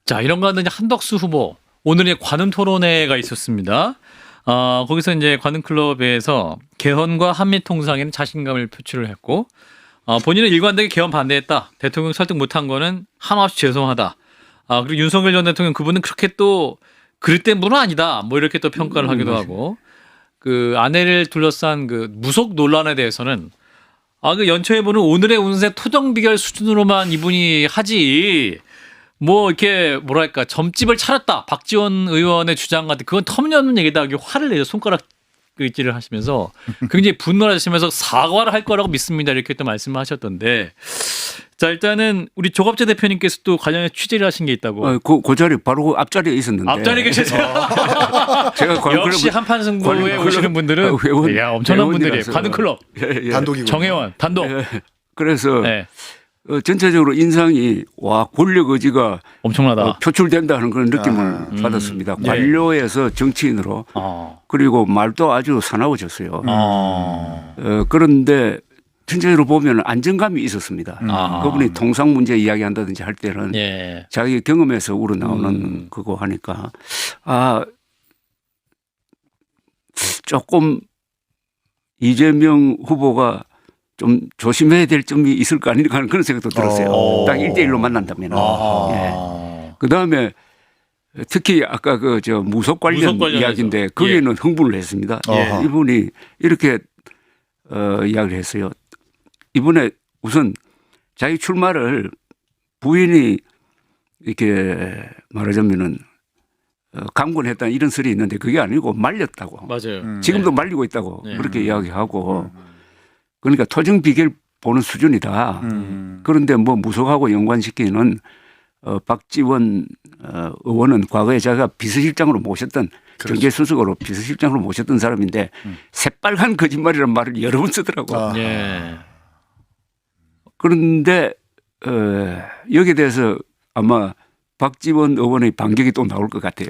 자, 이런 거 하는 한덕수 후보 오늘의 관훈 토론회가 있었습니다. 거기서 이제 관훈 클럽에서 개헌과 한미 통상에는 자신감을 표출을 했고 본인은 일관되게 개헌 반대했다. 대통령 설득 못한 거는 한없이 죄송하다. 그리고 윤석열 전 대통령 그분은 그렇게 또 그릇된 분은 아니다. 뭐 이렇게 또 평가를 하기도 하고 그 아내를 둘러싼 그 무속 논란에 대해서는 그 연초해보는 오늘의 운세 토정 비결 수준으로만 이분이 하지. 뭐 이렇게 뭐랄까 점집을 차렸다. 박지원 의원의 주장 같은 그건 터무니없는 얘기다. 화를 내죠. 손가락 일질을 하시면서 굉장히 분노를 하시면서 사과를 할 거라고 믿습니다. 이렇게 또 말씀을 하셨던데 자 일단은 우리 조갑재 대표님께서 또 관련해 취재를 하신 게 있다고. 그 자리 바로 앞자리에 있었는데. 앞자리에 계세요. 제가 역시 한판 승부에 오시는 분들은 야, 엄청난 분들이에요. 관훈 클럽. 단독이고 정혜원 단독. 그래서 네. 전체적으로 인상이 권력 의지가 엄청나다. 표출된다는 그런 느낌을 받았습니다. 네. 관료에서 정치인으로 그리고 말도 아주 사나워졌어요. 그런데 전체적으로 보면 안정감이 있었습니다. 그분이 통상 문제 이야기한다든지 할 때는 자기 경험에서 우러나오는 그거 하니까 조금 이재명 후보가 좀 조심해야 될 점이 있을 거 아닌가 하는 그런 생각도 들었어요. 딱 1대1로 만난다면. 그다음에 특히 아까 무속 관련 이야기인데 거기에는 흥분을 했습니다. 이분이 이렇게 이야기를 했어요. 이번에 우선 자기 출마를 부인이 이렇게 말하자면은 강권했다는 이런 설이 있는데 그게 아니고 말렸다고. 맞아요. 지금도 말리고 있다고 그렇게 이야기하고 그러니까 토정 비결 보는 수준이다. 그런데 뭐 무속하고 연관시키는 박지원 의원은 과거에 제가 비서실장으로 모셨던 경제수석으로 비서실장으로 모셨던 사람인데 새빨간 거짓말이라는 말을 여러 번 쓰더라고요. 그런데 여기에 대해서 아마 박지원 의원의 반격이 또 나올 것 같아요.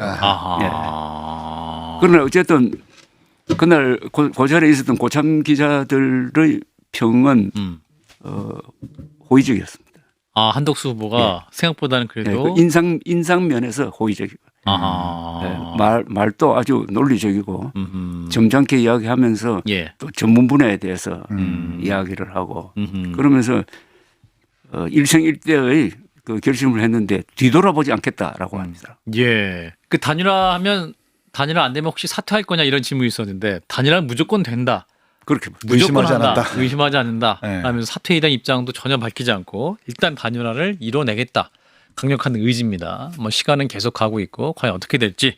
그러나 어쨌든 그날 그 자리에 있었던 고참 기자들의 평은 호의적이었습니다. 한덕수 후보가 생각보다는 그래도 그 인상 면에서 호의적이고 말도 아주 논리적이고 점잖게 이야기하면서 또 전문 분야에 대해서 이야기를 하고 그러면서 일생일대의 그 결심을 했는데 뒤돌아보지 않겠다라고 합니다. 그 단일화하면 단일화 안 되면 혹시 사퇴할 거냐 이런 질문이 있었는데 단일화는 무조건 된다. 그렇게 의심하지 않는다. 의심하지 않는다. 하면서 사퇴에 대한 입장도 전혀 밝히지 않고 일단 단일화를 이뤄내겠다. 강력한 의지입니다. 뭐 시간은 계속 가고 있고 과연 어떻게 될지.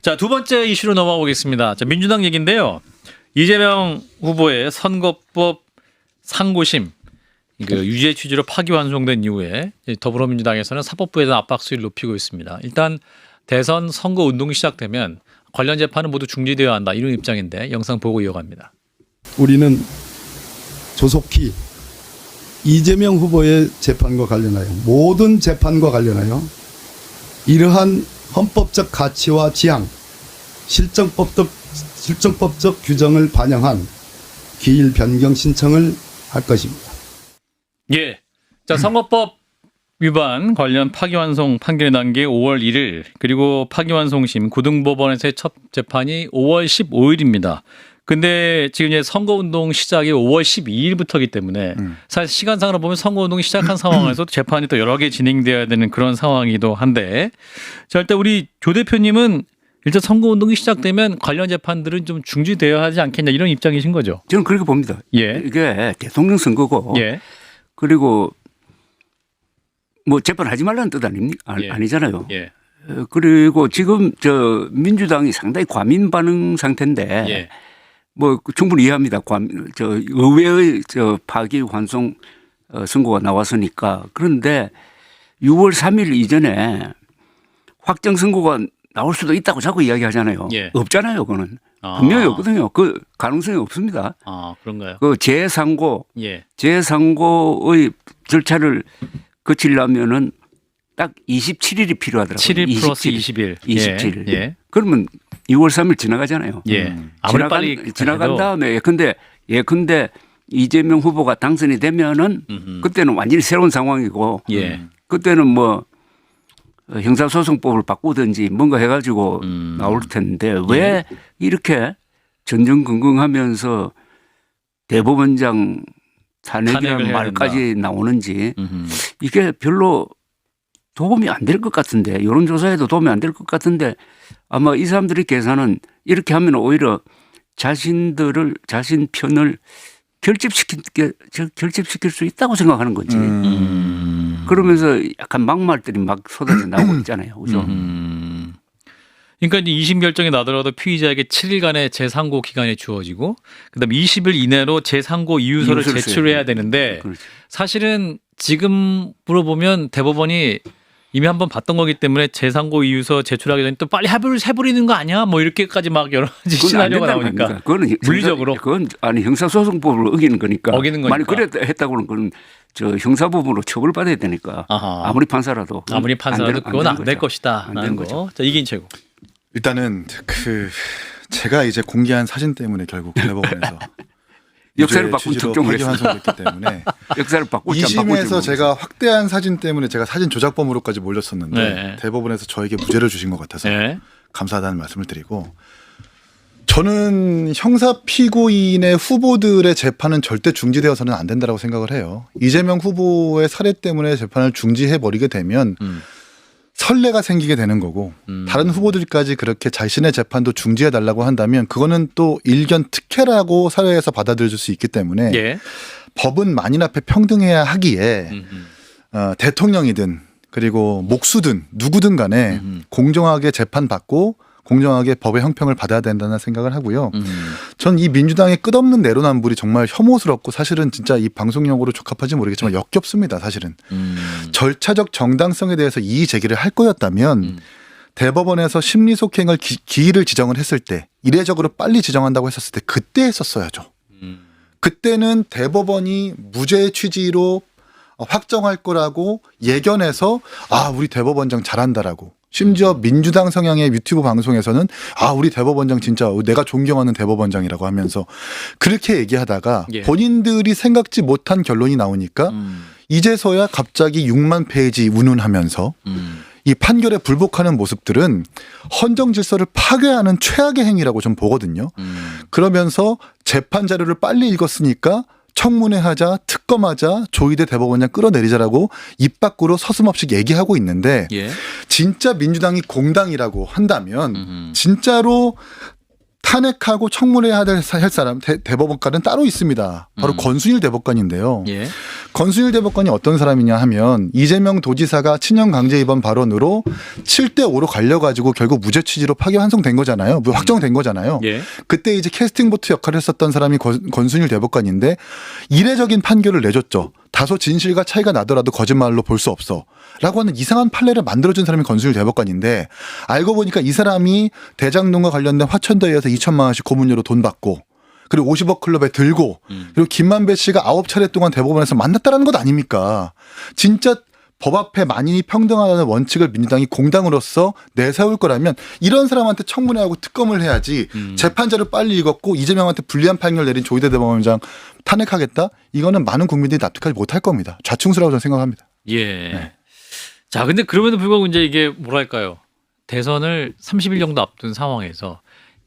자, 두 번째 이슈로 넘어가 보겠습니다. 자, 민주당 얘기인데요. 이재명 후보의 선거법 상고심 유죄 취지로 파기환송된 이후에 더불어민주당에서는 사법부에 대한 압박 수위를 높이고 있습니다. 일단 대선 선거 운동이 시작되면 관련 재판은 모두 중지되어야 한다. 이런 입장인데 영상 보고 이어갑니다. 우리는 조속히 이재명 후보의 재판과 관련하여 모든 재판과 관련하여 이러한 헌법적 가치와 지향, 실정법적 규정을 반영한 기일 변경 신청을 할 것입니다. 자, 선거법 위반 관련 파기환송 판결 단계 5월 1일 그리고 파기환송심 고등법원에서의 첫 재판이 5월 15일입니다. 근데 지금 이제 선거운동 시작이 5월 12일부터이기 때문에 사실 시간상으로 보면 선거운동이 시작한 상황에서도 재판이 또 여러 개 진행돼야 되는 그런 상황이기도 한데 자, 일단 우리 조 대표님은 일단 선거운동이 시작되면 관련 재판들은 좀 중지되어야 하지 않겠냐 이런 입장이신 거죠? 저는 그렇게 봅니다. 이게 대통령 선거고 그리고 뭐 재판하지 말라는 뜻 아니잖아요. 그리고 지금 민주당이 상당히 과민 반응 상태인데 뭐 충분히 이해합니다. 의회의 파기환송 선고가 나왔으니까. 그런데 6월 3일 이전에 확정 선고가 나올 수도 있다고 자꾸 이야기하잖아요. 없잖아요, 그거는. 분명히 없거든요. 그 가능성이 없습니다. 그런가요? 그 재상고의 절차를 거치려면은 딱 27일이 필요하더라고요. 7일 플러스 20일. 27일. 그러면 6월 3일 지나가잖아요. 아무리 빨리 지나간 다음에 근데 이재명 후보가 당선이 되면은 그때는 완전히 새로운 상황이고 그때는 뭐 형사소송법을 바꾸든지 뭔가 해가지고 나올 텐데 왜 이렇게 전전긍긍하면서 대법원장 탄핵을 탄핵이라는 해야 말까지 나오는지 음흠. 이게 별로 도움이 안 될 것 같은데 여론조사에도 도움이 안 될 것 같은데 아마 이 사람들의 계산은 이렇게 하면 오히려 자신 편을 결집시킬 수 있다고 생각하는 거지. 그러면서 약간 막말들이 막 쏟아져 나오고 있잖아요. 그죠? 그러니까 이제 2심 결정이 나더라도 피의자에게 7일간의 재상고 기간이 주어지고 그다음 20일 이내로 재상고 이유서를 이유서를 제출해야 되는데 그렇지. 사실은 지금 물어보면 대법원이 이미 한번 봤던 거기 때문에 재상고 이유서 제출하기 전에 또 빨리 해버리는 거 아니야? 뭐 이렇게까지 막 여러 가지 그건 안 시나리오가 된다는 나오니까 겁니까? 그거는 물리적으로 그건 아니 형사소송법을 어기는 거니까. 어기는 거니까. 만약 그랬다고는 그건 저 형사법으로 처벌받아야 되니까. 아하. 아무리 판사라도 그건 안 될 것이다. 안 라는 되는 거. 거죠. 자, 이긴 최고. 일단은 제가 이제 공개한 사진 때문에 결국 대법원에서 역사를 바꾼 특종을 했어요. 파기환송됐기 때문에 역사를 바꾸지 안 바꾸지 2심에서 제가 확대한 사진 때문에 제가 사진 조작범으로까지 몰렸었는데 네. 대법원에서 저에게 무죄를 주신 것 같아서 네. 감사하다는 말씀을 드리고 저는 형사 피고인의 후보들의 재판은 절대 중지되어서는 안 된다고 생각을 해요. 이재명 후보의 살해 때문에 재판을 중지해 버리게 되면 선례가 생기게 되는 거고 다른 후보들까지 그렇게 자신의 재판도 중지해 달라고 한다면 그거는 또 일견 특혜라고 사회에서 받아들일 수 있기 때문에 예. 법은 만인 앞에 평등해야 하기에 대통령이든 그리고 목수든 누구든 간에 공정하게 재판받고 공정하게 법의 형평을 받아야 된다는 생각을 하고요. 전 이 민주당의 끝없는 내로남불이 정말 혐오스럽고 사실은 진짜 이 방송용어로 적합한지 모르겠지만 역겹습니다. 사실은. 절차적 정당성에 대해서 이의 제기를 할 거였다면 대법원에서 심리속행을 기일을 지정을 했을 때 이례적으로 빨리 지정한다고 했었을 때 그때 했었어야죠. 그때는 대법원이 무죄의 취지로 확정할 거라고 예견해서 우리 대법원장 잘한다라고 심지어 민주당 성향의 유튜브 방송에서는 우리 대법원장 진짜 내가 존경하는 대법원장이라고 하면서 그렇게 얘기하다가 예. 본인들이 본인들이 생각지 못한 결론이 나오니까 이제서야 갑자기 6만 페이지 운운하면서 이 판결에 불복하는 모습들은 헌정 질서를 파괴하는 최악의 행위라고 좀 보거든요. 그러면서 재판 자료를 빨리 읽었으니까 청문회 하자, 특검하자, 조희대 대법원장 끌어내리자라고 입 밖으로 서슴없이 얘기하고 있는데 예. 진짜 민주당이 공당이라고 한다면 진짜로 탄핵하고 청문회해야 할 사람 대법원관은 따로 있습니다. 바로 권순일 대법관인데요. 예. 권순일 대법관이 어떤 사람이냐 하면 이재명 도지사가 친형 강제 입원 발언으로 7대5로 갈려가지고 결국 무죄 취지로 파기환송된 거잖아요. 확정된 거잖아요. 예. 그때 이제 캐스팅보트 역할을 했었던 사람이 권순일 대법관인데 이례적인 판결을 내줬죠. 다소 진실과 차이가 나더라도 거짓말로 볼 수 없어. 라고 하는 이상한 판례를 만들어준 사람이 권순일 대법관인데 알고 보니까 이 사람이 대장동과 관련된 화천대유에서 2천만 원씩 고문료로 돈 받고 그리고 50억 클럽에 들고 그리고 김만배 씨가 9차례 동안 대법원에서 만났다라는 것 아닙니까? 진짜 법 앞에 만인이 평등하다는 원칙을 민주당이 공당으로서 내세울 거라면 이런 사람한테 청문회하고 특검을 해야지 재판자를 빨리 읽었고 이재명한테 불리한 판결 내린 조희대 대법원장 탄핵하겠다? 이거는 많은 국민들이 납득하지 못할 겁니다. 좌충수라고 저는 생각합니다. 예. 네. 자, 근데 그럼에도 불구하고 이제 이게 뭐랄까요. 대선을 30일 정도 앞둔 상황에서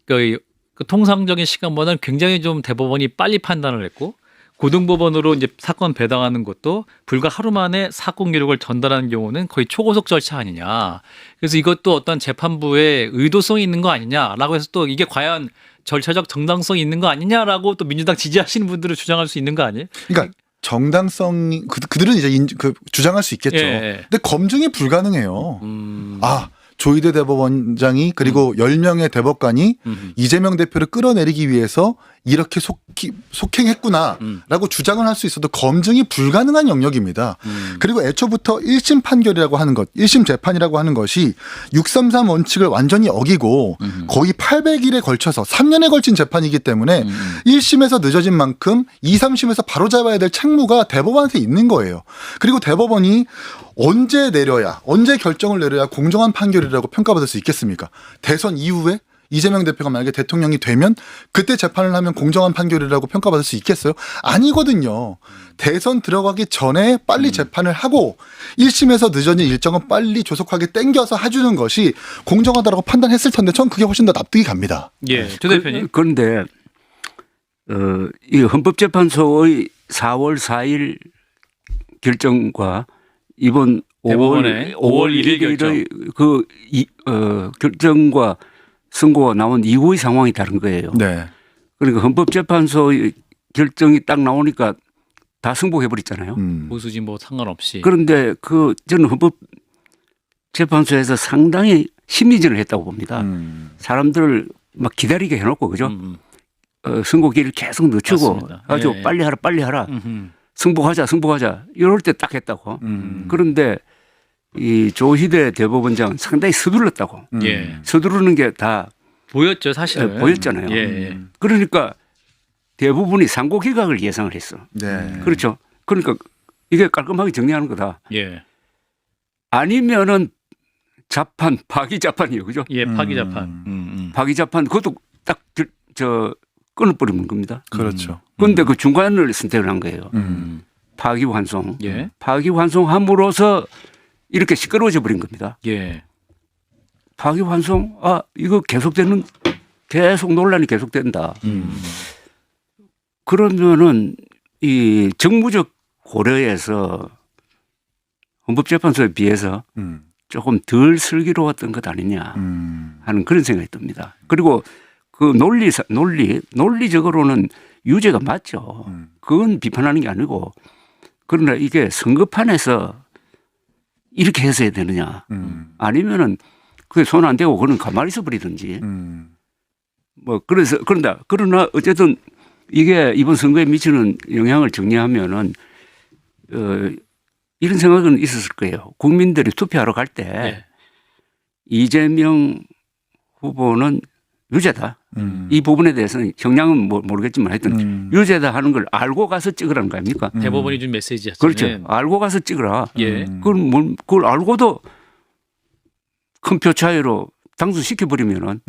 그 통상적인 시간보다는 굉장히 좀 대법원이 빨리 판단을 했고 고등법원으로 이제 사건 배당하는 것도 불과 하루 만에 사건 기록을 전달하는 경우는 거의 초고속 절차 아니냐. 그래서 이것도 어떤 재판부의 의도성이 있는 거 아니냐라고 해서 또 이게 과연 절차적 정당성이 있는 거 아니냐라고 또 민주당 지지하시는 분들은 주장할 수 있는 거 아니에요? 그러니까 정당성이 그들은 이제 주장할 수 있겠죠. 예. 근데 검증이 불가능해요. 조희대 대법원장이 그리고 10명의 대법관이 이재명 대표를 끌어내리기 위해서 이렇게 속행했구나라고 주장을 할 수 있어도 검증이 불가능한 영역입니다. 그리고 애초부터 1심 판결이라고 하는 것, 1심 재판이라고 하는 것이 633 원칙을 완전히 어기고 거의 800일에 걸쳐서 3년에 걸친 재판이기 때문에 1심에서 늦어진 만큼 2, 3심에서 바로잡아야 될 책무가 대법원한테 있는 거예요. 그리고 대법원이 언제 결정을 내려야 공정한 판결이라고 평가받을 수 있겠습니까? 대선 이후에? 이재명 대표가 만약에 대통령이 되면 그때 재판을 하면 공정한 판결이라고 평가받을 수 있겠어요? 아니거든요. 대선 들어가기 전에 빨리 재판을 하고 1심에서 늦어진 일정은 빨리 조속하게 땡겨서 해주는 것이 공정하다고 판단했을 텐데 전 그게 훨씬 더 납득이 갑니다. 예, 조 대표님. 그런데 이 헌법재판소의 4월 4일 결정과 이번 대법원의 5월 1일 결정. 결정과 선고가 나온 이후의 상황이 다른 거예요. 네. 그러니까 헌법재판소의 결정이 딱 나오니까 다 승복해버렸잖아요. 보수진 뭐 상관없이. 그런데 저는 헌법재판소에서 상당히 심리전을 했다고 봅니다. 사람들을 막 기다리게 해놓고 그죠? 선고기를 계속 늦추고 맞습니다. 아주 예. 빨리 하라. 승복하자. 이럴 때 딱 했다고. 그런데 이 조희대 대법원장은 상당히 서둘렀다고. 예. 서두르는 게 다 보였죠, 사실은. 보였잖아요. 예. 그러니까 대부분이 상고 기각을 예상을 했어. 네. 그렇죠. 그러니까 이게 깔끔하게 정리하는 거다. 예. 아니면은 자판, 파기 자판이에요. 그죠? 예, 파기 재판. 파기 자판 그것도 딱 끊어버리는 겁니다. 그렇죠. 그런데 그 중간을 선택을 한 거예요. 파기 환송. 예. 파기 환송함으로써 이렇게 시끄러워져 버린 겁니다. 예. 파기 환송, 이거 계속 논란이 계속된다. 그러면은 이 정무적 고려에서 헌법재판소에 비해서 조금 덜 슬기로웠던 것 아니냐 하는 그런 생각이 듭니다. 그리고 그 논리적으로는 유죄가 맞죠. 그건 비판하는 게 아니고 그러나 이게 선거판에서 이렇게 해서야 되느냐 아니면은 그게 손 안 대고 그는 가만히 있어 버리든지 뭐 그러나 어쨌든 이게 이번 선거에 미치는 영향을 정리하면은 이런 생각은 있었을 거예요. 국민들이 투표하러 갈 때 예. 이재명 후보는 유죄다. 이 부분에 대해서는 형량은 모르겠지만 하여튼 유죄다 하는 걸 알고 가서 찍으라는 거 아닙니까? 대법원이 준 메시지였어요. 그렇죠. 알고 가서 찍으라. 예. 그걸 알고도 큰 표 차이로 당선시켜버리면은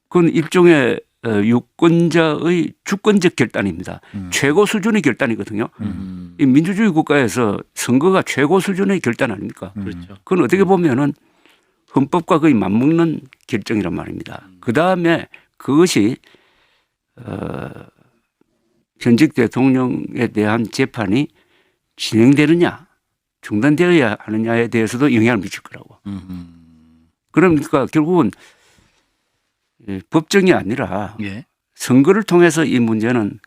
그건 일종의 유권자의 주권적 결단입니다. 최고 수준의 결단이거든요. 이 민주주의 국가에서 선거가 최고 수준의 결단 아닙니까? 그렇죠. 그건 어떻게 보면은 헌법과 거의 맞먹는 결정이란 말입니다. 그 다음에 그것이 현직 대통령에 대한 재판이 진행되느냐 중단되어야 하느냐에 대해서도 영향을 미칠 거라고. 그러니까 결국은 법정이 아니라 예. 선거를 통해서 이 문제는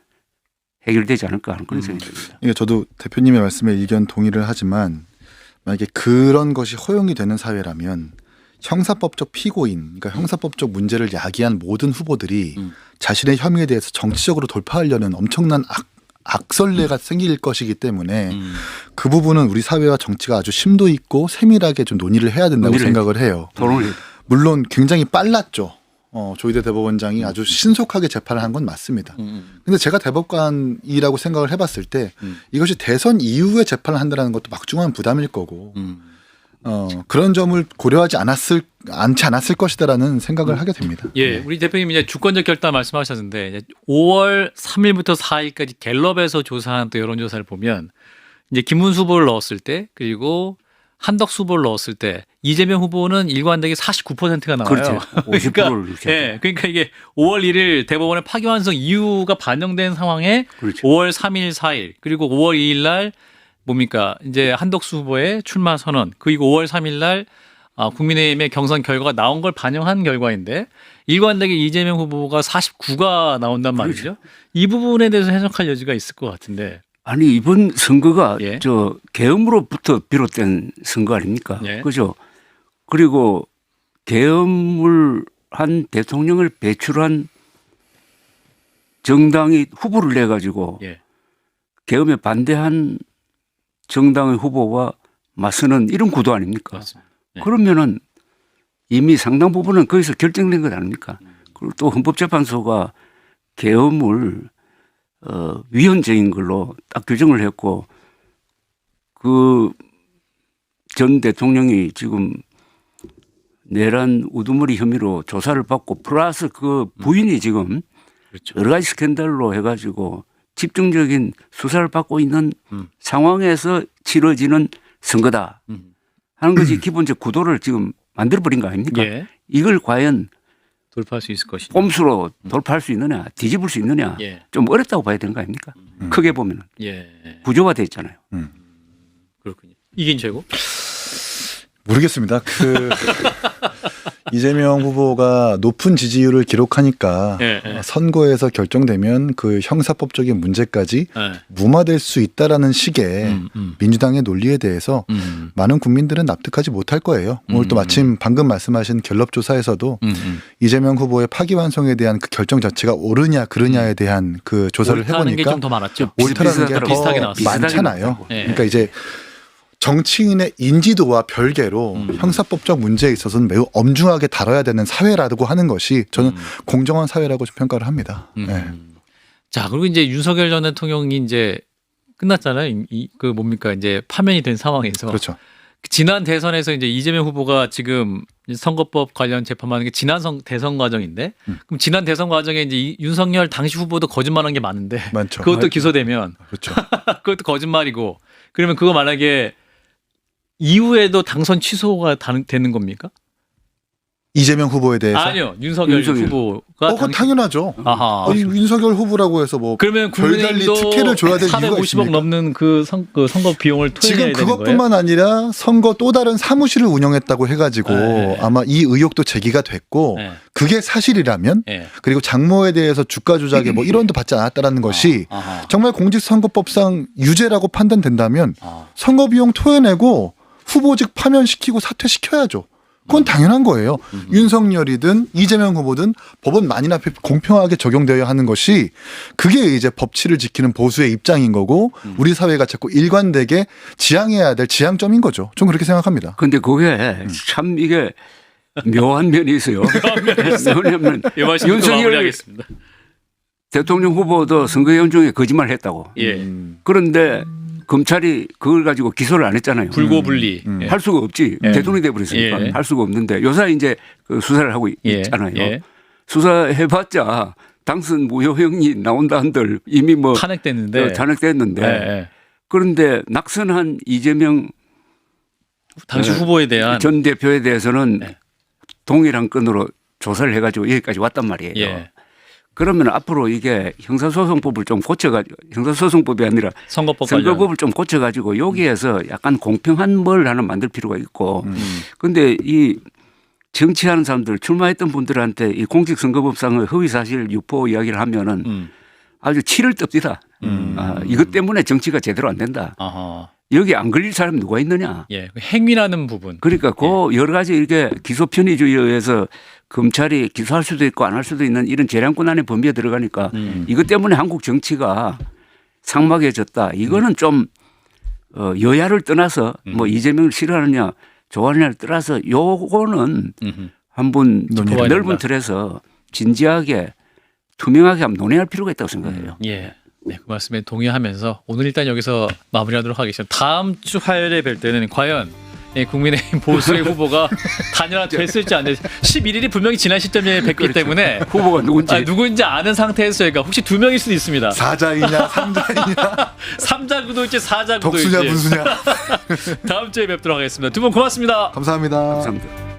해결되지 않을까 하는 그런 생각이 듭니다. 이게 저도 대표님의 말씀에 의견 동의를 하지만 만약에 그런 것이 허용이 되는 사회라면 형사법적 피고인, 그러니까 형사법적 문제를 야기한 모든 후보들이 자신의 혐의에 대해서 정치적으로 돌파하려는 엄청난 악설레가 생길 것이기 때문에 그 부분은 우리 사회와 정치가 아주 심도 있고 세밀하게 좀 논의를 해야 된다고 생각을 해요. 물론 굉장히 빨랐죠. 조희대 대법원장이 아주 신속하게 재판을 한 건 맞습니다. 근데 제가 대법관이라고 생각을 해봤을 때 이것이 대선 이후에 재판을 한다는 것도 막중한 부담일 거고 그런 점을 고려하지 않지 않았을 것이다라는 생각을 하게 됩니다. 예, 우리 대표님 이제 주권적 결단 말씀하셨는데 이제 5월 3일부터 4일까지 갤럽에서 조사한 또 여론조사를 보면 이제 김문수 후보를 넣었을 때 그리고 한덕수 후보를 넣었을 때 이재명 후보는 일관되게 49%가 나와요. 그렇죠. 50%를 그러니까 이게 5월 1일 대법원의 파기환송 이유가 반영된 상황에 그렇죠. 5월 3일, 4일 그리고 5월 2일 날 뭡니까 이제 한덕수 후보의 출마 선언 그리고 5월 3일 날 국민의힘의 경선 결과가 나온 걸 반영한 결과인데 일관되게 이재명 후보가 49가 나온단 말이죠. 그렇죠. 이 부분에 대해서 해석할 여지가 있을 것 같은데. 아니 이번 선거가 예. 계엄으로부터 비롯된 선거 아닙니까? 예. 그죠? 그리고 계엄을 한 대통령을 배출한 정당이 후보를 내 가지고 예. 계엄에 반대한 정당의 후보와 맞서는 이런 구도 아닙니까? 맞습니다. 예. 그러면은 이미 상당 부분은 거기서 결정된 것 아닙니까? 그리고 또 헌법재판소가 계엄을 위헌적인 걸로 딱 규정을 했고 그 전 대통령이 지금 내란 우두머리 혐의로 조사를 받고 플러스 그 부인이 지금 그렇죠. 여러 가지 스캔들로 해가지고 집중적인 수사를 받고 있는 상황에서 치러지는 선거다 하는 것이 기본적 구도를 지금 만들어버린 거 아닙니까? 예. 이걸 과연 돌파할 수 있을 것이냐. 꼼수로 돌파할 수 있느냐 뒤집을 수 있느냐 예. 좀 어렵다고 봐야 되는 거 아닙니까? 크게 보면 예. 구조화돼 있잖아요. 그렇군요. 이긴 최고? 모르겠습니다. 이재명 후보가 높은 지지율을 기록하니까 예, 예. 선거에서 결정되면 그 형사법적인 문제까지 예. 무마될 수 있다라는 식의 민주당의 논리에 대해서 많은 국민들은 납득하지 못할 거예요. 오늘 또 마침 방금 말씀하신 갤럽 조사에서도 이재명 후보의 파기환송에 대한 그 결정 자체가 옳으냐 그르냐에 대한 그 조사를 옳다는 게 해보니까 좀 더 많았죠. 옳다는 게 비슷하게 더 나왔어요. 많잖아요. 예. 그러니까 이제 정치인의 인지도와 별개로 형사법적 문제에 있어서는 매우 엄중하게 다뤄야 되는 사회라고 하는 것이 저는 공정한 사회라고 좀 평가를 합니다. 네. 자, 그리고 이제 윤석열 전 대통령이 이제 끝났잖아요. 그 뭡니까 이제 파면이 된 상황에서 그렇죠. 지난 대선에서 이제 이재명 후보가 지금 선거법 관련 재판하는 게 지난 대선 과정인데 그럼 지난 대선 과정에 이제 윤석열 당시 후보도 거짓말한 게 많은데 많죠. 그것도 기소되면 그렇죠. 그것도 거짓말이고 그러면 그거 만약에 이후에도 당선 취소가 되는 겁니까? 이재명 후보에 대해서 아니요. 윤석열 후보가 그건 당연하죠. 아하. 윤석열 후보라고 해서 뭐 그러면 별달리 국민의힘도 특혜를 줘야 될 이유가 450억 있습니까? 넘는 그 선거 비용을 토해내야 지금 되는 거예요? 그것뿐만 아니라 선거 또 다른 사무실을 운영했다고 해가지고 네. 아마 이 의혹도 제기가 됐고 네. 그게 사실이라면 네. 그리고 장모에 대해서 주가 조작에 뭐 1원도 받지 않았다라는 것이 아하. 정말 공직선거법상 유죄라고 판단된다면 아. 선거 비용 토해내고 후보직 파면시키고 사퇴시켜야죠. 그건 당연한 거예요. 윤석열이든 이재명 후보든 법은 만인 앞에 공평하게 적용되어야 하는 것이 그게 이제 법치를 지키는 보수의 입장인 거고 우리 사회가 자꾸 일관되게 지향해야 될 지향점인 거죠. 좀 그렇게 생각합니다. 근데 그게 참 이게 묘한 면이 있어요. 왜냐하면 이 말씀 듣고 윤석열 마무리하겠습니다. 대통령 후보도 선거위원 중에 거짓말을 했다고. 예. 그런데 검찰이 그걸 가지고 기소를 안 했잖아요. 불고불리. 예. 할 수가 없지. 예. 대통령이 돼버렸으니까 예. 할 수가 없는데 요새 이제 그 수사를 하고 예. 있잖아요. 예. 수사해봤자 당선 무효형이 나온다 한들 이미 뭐 탄핵됐는데. 탄핵됐는데 예. 예. 그런데 낙선한 이재명 당시 네. 후보에 대한 전 대표에 대해서는 네. 동일한 건으로 조사를 해가지고 여기까지 왔단 말이에요. 예. 그러면 앞으로 이게 형사소송법을 좀 고쳐가지고 형사소송법이 아니라 선거법 관련. 선거법을 좀 고쳐가지고 여기에서 약간 공평한 뭘 하나 만들 필요가 있고 근데 이 정치하는 사람들 출마했던 분들한테 이 공직선거법상의 허위사실 유포 이야기를 하면은 아주 치를 떱니다. 이것 때문에 정치가 제대로 안 된다. 아하. 여기 안 걸릴 사람이 누가 있느냐. 예. 행위라는 부분. 그러니까 그 여러 가지 이렇게 기소 편의주의에 의해서 검찰이 기소할 수도 있고 안 할 수도 있는 이런 재량권 안에 범위에 들어가니까 이것 때문에 한국 정치가 삭막해졌다. 이거는 좀 여야를 떠나서 뭐 이재명을 싫어하느냐 좋아하느냐를 떠나서 요거는 한번 짚어봐야 넓은 된다. 틀에서 진지하게 투명하게 한번 논의할 필요가 있다고 생각해요. 예. 네, 그 말씀에 동의하면서 오늘 일단 여기서 마무리하도록 하겠습니다. 다음 주 화요일에 뵐 때는 과연 국민의힘 보수의 후보가 단일화됐을지 안 됐을지 11일이 분명히 지난 시점에 뵙기 그렇죠. 때문에 후보가 누군지 누구인지 아는 상태에서 저희가 혹시 2명일 수도 있습니다. 사자이냐 삼자이냐 3자 구도일지 4자 구도일지 덕수냐 분수냐 다음 주에 뵙도록 하겠습니다. 두 분 고맙습니다. 감사합니다. 감사합니다.